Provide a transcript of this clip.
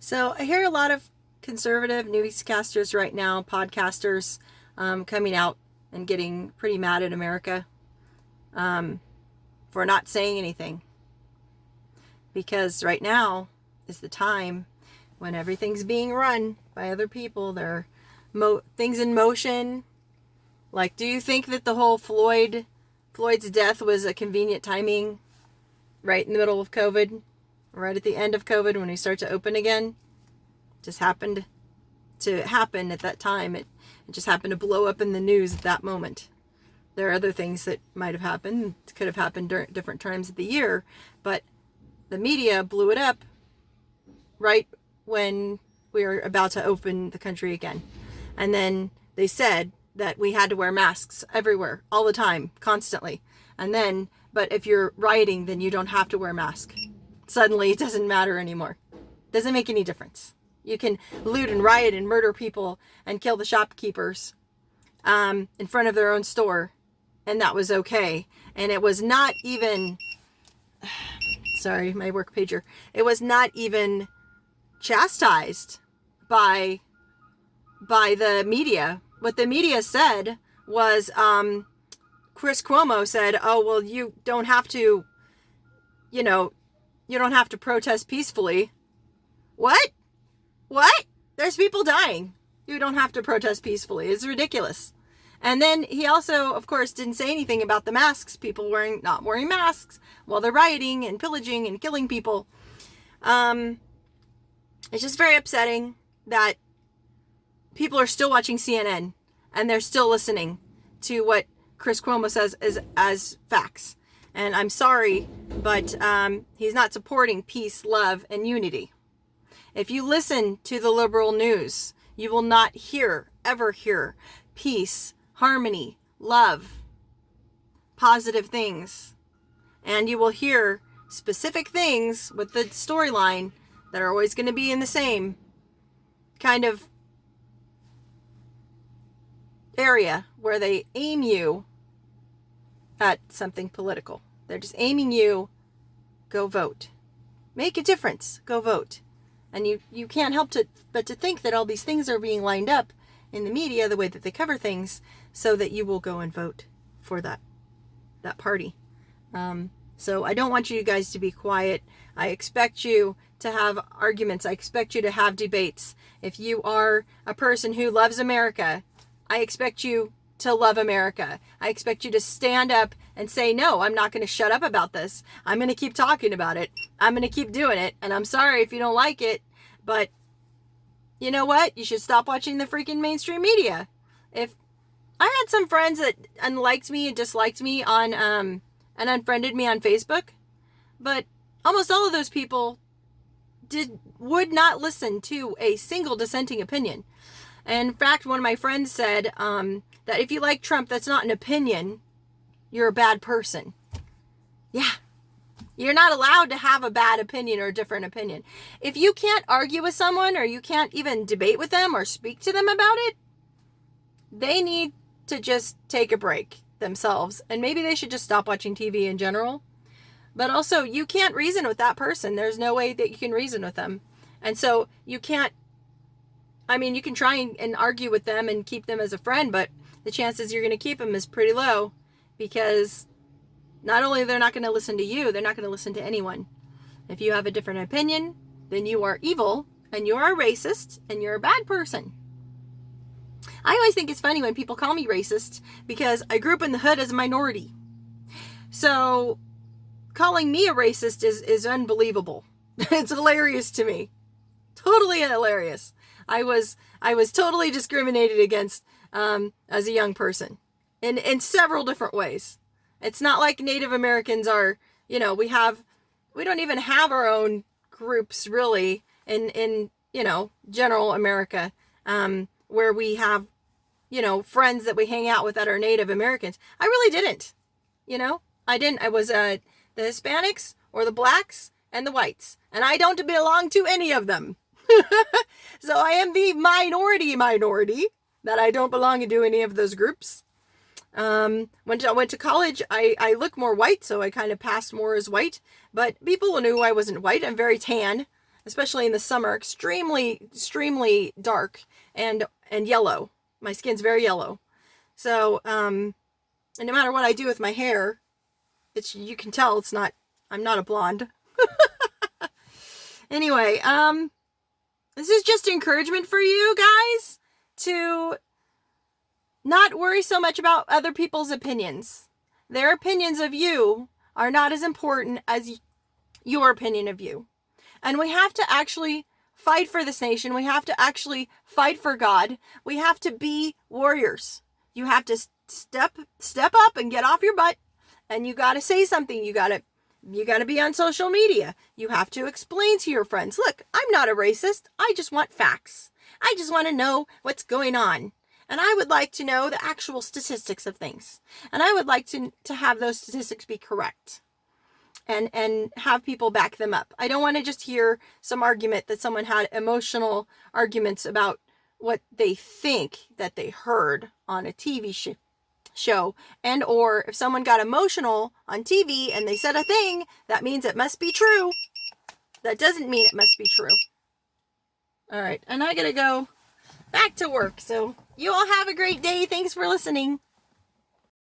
So I hear a lot of conservative newscasters right now, podcasters, coming out and getting pretty mad at America for not saying anything. Because right now is the time when everything's being run by other people. There are things in motion. Like, do you think that the whole Floyd's death was a convenient timing right in the middle of COVID? Right at the end of COVID when we start to open again? Just happened to happen at that time. It just happened to blow up in the news at that moment. There are other things that might have happened. It could have happened during different times of the year. But the media blew it up right when we were about to open the country again. And then they said that we had to wear masks everywhere, all the time, constantly. And then, but if you're rioting, then you don't have to wear a mask. Suddenly it doesn't matter anymore. Doesn't make any difference. You can loot and riot and murder people and kill the shopkeepers in front of their own store. And that was okay. And it was not even, sorry, my work pager. It was not even chastised by the media. What the media said was, Chris Cuomo said, oh, well, you don't have to, you don't have to protest peacefully. What? There's people dying. You don't have to protest peacefully. It's ridiculous. And then he also, of course, didn't say anything about the masks. People not wearing masks while they're rioting and pillaging and killing people. It's just very upsetting that people are still watching CNN and they're still listening to what Chris Cuomo says as facts. And I'm sorry, but he's not supporting peace, love, and unity. If you listen to the liberal news, you will not ever hear peace, harmony, love, positive things. And you will hear specific things with the storyline that are always going to be in the same kind of area where they aim you at something political. They're just aiming you, go vote. Make a difference, go vote. And you can't help but to think that all these things are being lined up in the media, the way that they cover things, so that you will go and vote for that party. So I don't want you guys to be quiet. I expect you to have arguments. I expect you to have debates. If you are a person who loves America, I expect you to love America. I expect you to stand up and say, no, I'm not going to shut up about this. I'm going to keep talking about it. I'm going to keep doing it. And I'm sorry if you don't like it, but you know what? You should stop watching the freaking mainstream media. If I had some friends that unliked me and disliked me on, and unfriended me on Facebook, but almost all of those people would not listen to a single dissenting opinion. And in fact, one of my friends said that if you like Trump, that's not an opinion. You're a bad person. Yeah. You're not allowed to have a bad opinion or a different opinion. If you can't argue with someone or you can't even debate with them or speak to them about it, they need to just take a break themselves. And maybe they should just stop watching TV in general. But also, you can't reason with that person. There's no way that you can reason with them. And so you can't, you can try and argue with them and keep them as a friend, but the chances you're going to keep them is pretty low, because not only they're not going to listen to you, they're not going to listen to anyone. If you have a different opinion, then you are evil and you are a racist and you're a bad person. I always think it's funny when people call me racist because I grew up in the hood as a minority. So calling me a racist is unbelievable. It's hilarious to me. Totally hilarious. I was totally discriminated against as a young person in several different ways. It's not like Native Americans are, we don't even have our own groups really in general America, where we have, friends that we hang out with that are Native Americans. I really didn't, I didn't. I was the Hispanics or the blacks and the whites, and I don't belong to any of them. So I am the minority that I don't belong to any of those groups. When I went to college, I look more white, so I kind of passed more as white, but people knew I wasn't white. I'm very tan. especially in the summer, extremely dark and yellow. My skin's very yellow. So, and no matter what I do with my hair, you can tell I'm not a blonde. Anyway, this is just encouragement for you guys to not worry so much about other people's opinions. Their opinions of you are not as important as your opinion of you. And we have to actually fight for this nation. We have to actually fight for God. We have to be warriors. You have to step up and get off your butt, and you got to say something. You got to be on social media. You have to explain to your friends, look, I'm not a racist. I just want facts. I just want to know what's going on. And I would like to know the actual statistics of things. And I would like to have those statistics be correct. And have people back them up. I don't want to just hear some argument that someone had emotional arguments about what they think that they heard on a TV show. And or if someone got emotional on TV and they said a thing, that means it must be true. That doesn't mean it must be true. All right. And I got to go back to work. So you all have a great day. Thanks for listening.